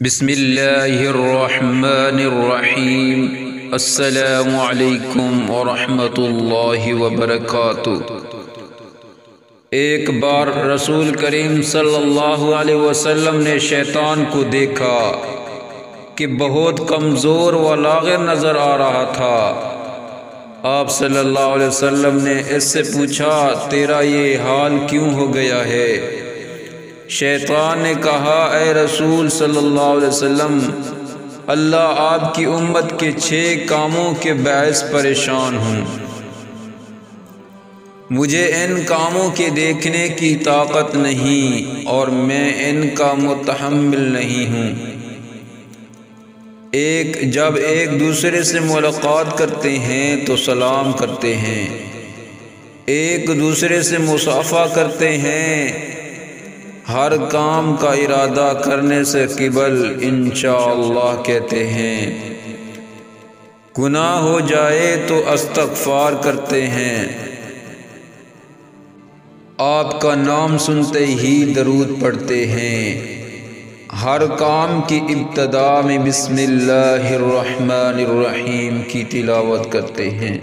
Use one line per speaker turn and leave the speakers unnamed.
بسم اللہ الرحمن الرحیم۔ السلام علیکم ورحمۃ اللہ وبرکاتہ۔ ایک بار رسول کریم صلی اللہ علیہ وسلم نے شیطان کو دیکھا کہ بہت کمزور و لاغر نظر آ رہا تھا۔ آپ صلی اللہ علیہ وسلم نے اس سے پوچھا، تیرا یہ حال کیوں ہو گیا ہے؟ شیطان نے کہا، اے رسول صلی اللہ علیہ وسلم، اللہ آپ کی امت کے 6 کاموں کے باعث پریشان ہوں۔ مجھے ان کاموں کے دیکھنے کی طاقت نہیں اور میں ان کا متحمل نہیں ہوں۔ جب ایک دوسرے سے ملاقات کرتے ہیں تو سلام کرتے ہیں، ایک دوسرے سے مصافحہ کرتے ہیں، ہر کام کا ارادہ کرنے سے قبل انشاءاللہ کہتے ہیں، گناہ ہو جائے تو استغفار کرتے ہیں، آپ کا نام سنتے ہی درود پڑھتے ہیں، ہر کام کی ابتدا میں بسم اللہ الرحمن الرحیم کی تلاوت کرتے ہیں۔